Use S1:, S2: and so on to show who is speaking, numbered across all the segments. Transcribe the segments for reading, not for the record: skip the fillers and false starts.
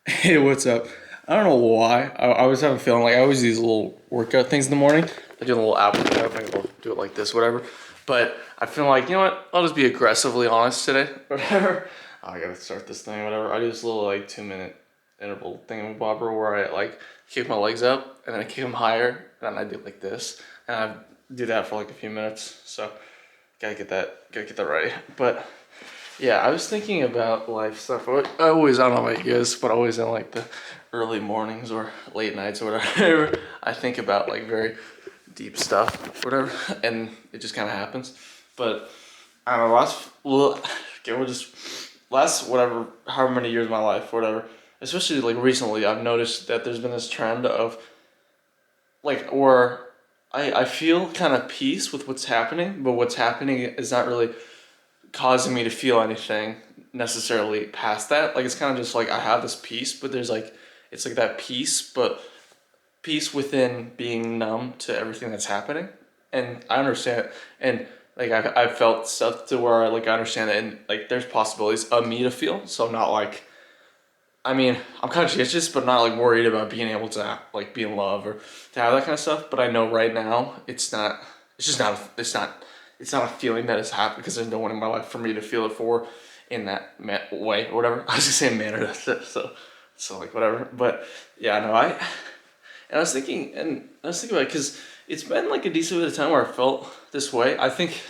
S1: Hey, what's up? I don't know why. I always have a feeling like I always do these little workout things in the morning. I do a little ab workout, maybe I'll do it like this, whatever. But I feel like, you know what? I'll just be aggressively honest today, whatever. Oh, I gotta start this thing, whatever. I do this little like 2 minute interval thingamabobber where I like kick my legs up and then I kick them higher and then I do like this. And I do that for like a few minutes. So gotta get that right. But yeah, I was thinking about life stuff. I don't know about you guys, but always in like the early mornings or late nights or whatever, I think about like very deep stuff, whatever, and it just kind of happens. But I don't know, okay, we'll just last whatever, however many years of my life, whatever. Especially like recently, I've noticed that there's been this trend of like, or I feel kind of peace with what's happening, but what's happening is not really causing me to feel anything necessarily past that. Like it's kind of just like I have this peace, but there's like it's like that peace, but peace within being numb to everything that's happening. And I understand it. And like I've felt stuff to where I understand it and like there's possibilities of me to feel. So I'm not like I mean, I'm conscientious, but not like worried about being able to like be in love or to have that kind of stuff. But I know right now it's not. It's just not. It's not. It's not a feeling that has happened because there's no one in my life for me to feel it for in that way or whatever. I was just saying manner. That's it. So like whatever. But yeah, no, I was thinking about it because it's been like a decent bit of time where I felt this way. I think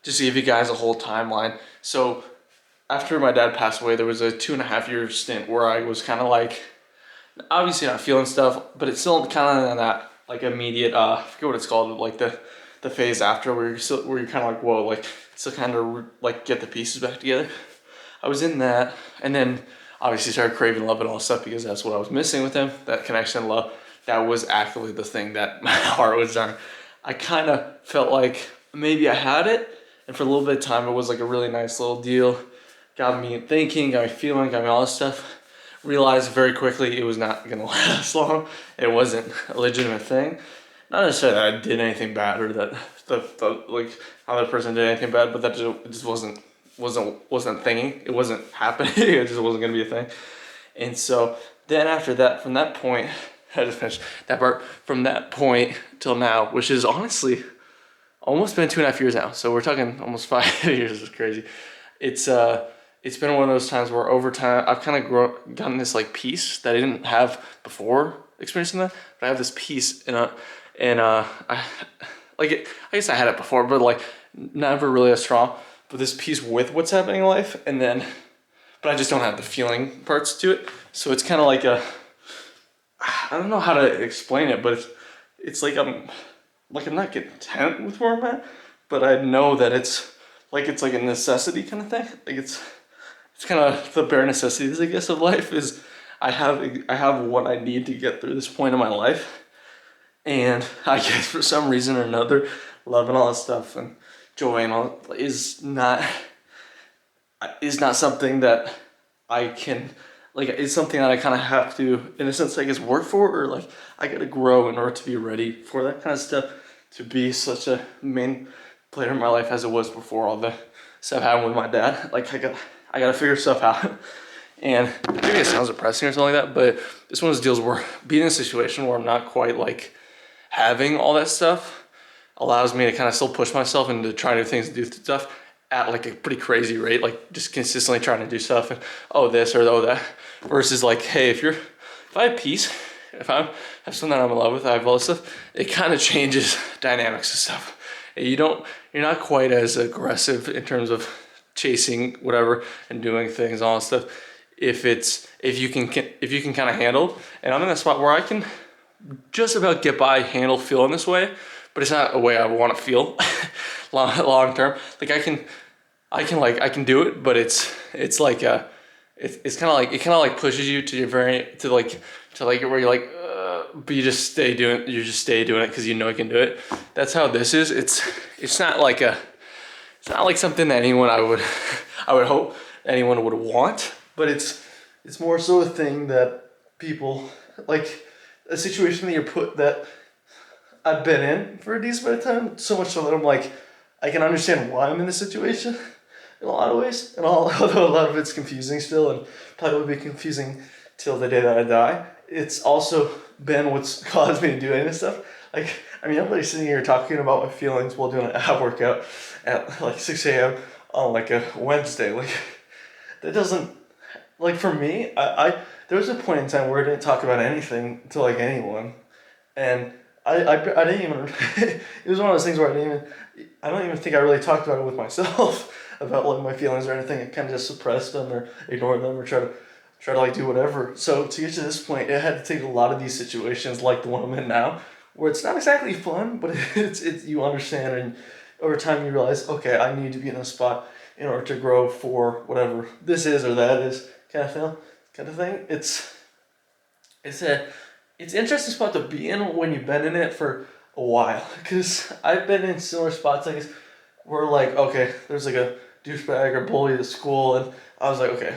S1: just to give you guys a whole timeline. So after my dad passed away, there was a 2.5 year stint where I was kind of like, obviously not feeling stuff, but it's still kind of in that like immediate, I forget what it's called, like the phase after where you're kind of like, whoa, like still kind of like get the pieces back together. I was in that, and then obviously started craving love and all that stuff because that's what I was missing with him, that connection and love. That was actually the thing that my heart was on. I kind of felt like maybe I had it, and for a little bit of time, it was like a really nice little deal. Got me thinking, got me feeling, got me all this stuff. Realized very quickly it was not gonna last long. It wasn't a legitimate thing. Not necessarily that I did anything bad or that the like other person did anything bad, but that it just wasn't thinking. It wasn't happening. It just wasn't gonna be a thing. And so then after that, from that point, I just finished that part. From that point till now, which is honestly almost been 2.5 years now. So we're talking almost 5 years. It's crazy. It's it's been one of those times where over time I've kind of gotten this like peace that I didn't have before experiencing that, but I have this peace I like it. I guess I had it before, but like never really as strong. But this peace with what's happening in life, and then, but I just don't have the feeling parts to it. So it's kind of like I don't know how to explain it, but it's like I'm not content with where I'm at, but I know that it's like a necessity kind of thing. Like it's kind of the bare necessities, I guess, of life is I have what I need to get through this point in my life, and I guess for some reason or another, love and all that stuff and joy and all is not something that I can like. It's something that I kind of have to, in a sense, I guess, work for, or like I gotta grow in order to be ready for that kind of stuff, to be such a main player in my life as it was before all the stuff happened with my dad. Like I gotta figure stuff out. And maybe it sounds depressing or something like that, but it's one of those deals where being in a situation where I'm not quite like having all that stuff allows me to kind of still push myself and to try new things and do stuff at like a pretty crazy rate, like just consistently trying to do stuff and oh this or oh that, versus like, hey, if I have peace, if I have someone that I'm in love with, I have all this stuff, it kind of changes dynamics and stuff. You're not quite as aggressive in terms of chasing whatever and doing things, all that stuff. If you can kind of handle, and I'm in a spot where I can just about get by, handle feeling this way, but it's not a way I want to feel long term. Like I can do it, but it's like it's kind of like it kind of like pushes you to your very to like where you're like, but you just stay doing it because you know you can do it. That's how this is. It's not like it's not like something that anyone I would hope anyone would want, but it's more so a thing that people like, a situation that you're put that I've been in for a decent amount of time, so much so that I'm like, I can understand why I'm in this situation in a lot of ways, and although a lot of it's confusing still, and probably will be confusing till the day that I die. It's also been what's caused me to do any of this stuff. Like, I mean, I'm like sitting here talking about my feelings while doing an ab workout at like 6 a.m. on like a Wednesday. Like, that doesn't, like for me, there was a point in time where I didn't talk about anything to like anyone. And I didn't even, it was one of those things where I don't even think I really talked about it with myself about like my feelings or anything. I kind of just suppressed them or ignored them or try to like do whatever. So to get to this point, it had to take a lot of these situations like the one I'm in now, where it's not exactly fun, but it's you understand, and over time you realize, okay, I need to be in a spot in order to grow for whatever this is or that is kind of thing. It's a it's an interesting spot to be in when you've been in it for a while, because I've been in similar spots, I guess, where like, okay, there's like a douchebag or bully at school, and I was like, okay,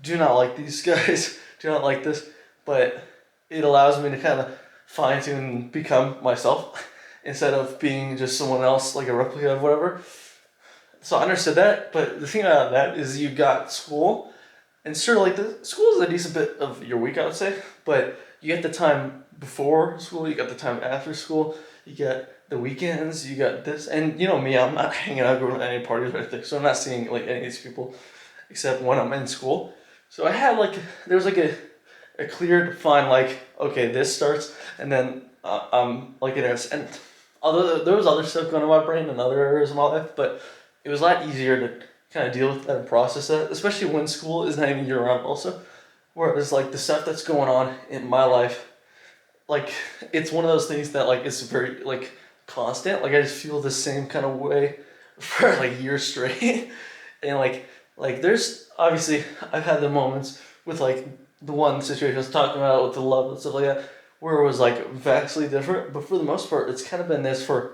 S1: do not like these guys, do not like this, but it allows me to kind of fine tune and become myself instead of being just someone else, like a replica of whatever. So I understood that, but the thing about that is you got school, and sure, like the school is a decent bit of your week, I would say, but you get the time before school, you got the time after school, you get the weekends, you got this, and you know me, I'm not hanging out, going to any parties or anything, so I'm not seeing like any of these people except when I'm in school. So I had like, there was like a clear defined like, okay, this starts, and then I'm like in a, and although there was other stuff going on in my brain and other areas of my life, but it was a lot easier to kind of deal with that and process that, especially when school is not even year round also. Whereas like the stuff that's going on in my life, like it's one of those things that like it's very like constant. Like I just feel the same kind of way for like years straight. And like there's obviously I've had the moments with like the one situation I was talking about with the love and stuff like that, where it was like vastly different. But for the most part, it's kind of been this for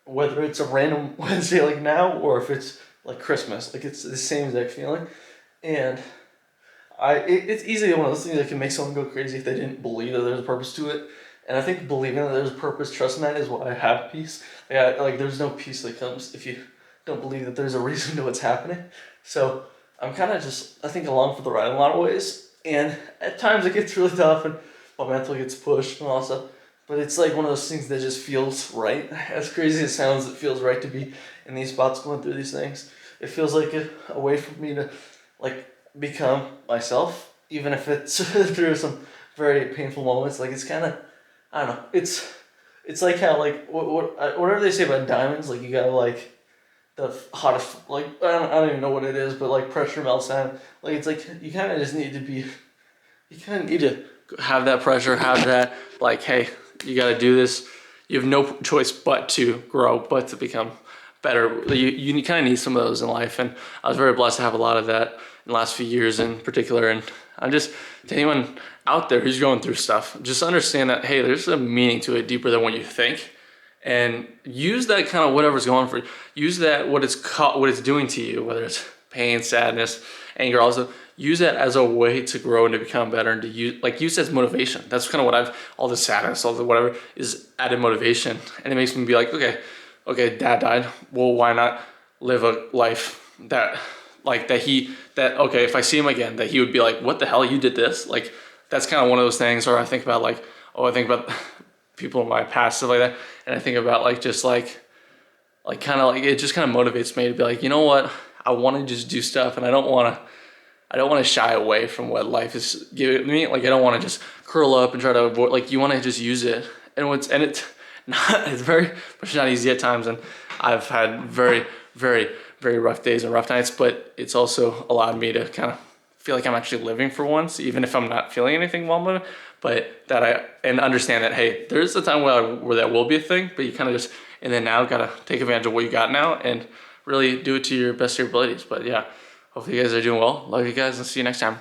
S1: whether it's a random Wednesday like now or if it's like Christmas. Like it's the same exact feeling. And it's easily one of those things that can make someone go crazy if they didn't believe that there's a purpose to it. And I think believing that there's a purpose, trusting that is why I have peace. Like there's no peace that comes if you don't believe that there's a reason to what's happening. So I'm kind of just, I think, along for the ride in a lot of ways. And at times it gets really tough and my mental gets pushed and all that stuff. But it's like one of those things that just feels right. As crazy as it sounds, it feels right to be in these spots going through these things. It feels like a way for me to like become myself, even if it's through some very painful moments. Like it's kind of, I don't know. It's like how like whatever they say about diamonds. Like you gotta like the hottest. Like I don't even know what it is, but like pressure melts down. Like it's like you kind of just need to be. You kind of need to have that pressure. Have that like, hey, you gotta do this. You have no choice but to grow, but to become better. You kind of need some of those in life, and I was very blessed to have a lot of that in the last few years in particular. And I'm just, to anyone out there who's going through stuff, just understand that, hey, there's a meaning to it deeper than what you think, and use that kind of whatever's going for you. Use that what it's doing to you, whether it's pain, sadness, anger. Also use that as a way to grow and to become better, and to use it as motivation. That's kind of what all the sadness, all the whatever is added motivation, and it makes me be like, okay, dad died. Well, why not live a life that okay, if I see him again, that he would be like, what the hell, you did this? Like, that's kind of one of those things. Or I think about I think about people in my past, stuff like that. And I think about like, just like kind of like, it just kind of motivates me to be like, you know what? I want to just do stuff, and I don't want to shy away from what life is giving me. Like, I don't want to just curl up and try to avoid, like, you want to just use it. It's very much not easy at times. And I've had very, very, very rough days and rough nights, but it's also allowed me to kind of feel like I'm actually living for once, even if I'm not feeling anything while I'm living, and understand that, hey, there's a time where that will be a thing, but you kind of just, in the now, gotta take advantage of what you got now and really do it to your best of your abilities. But yeah, hopefully you guys are doing well. Love you guys, and see you next time.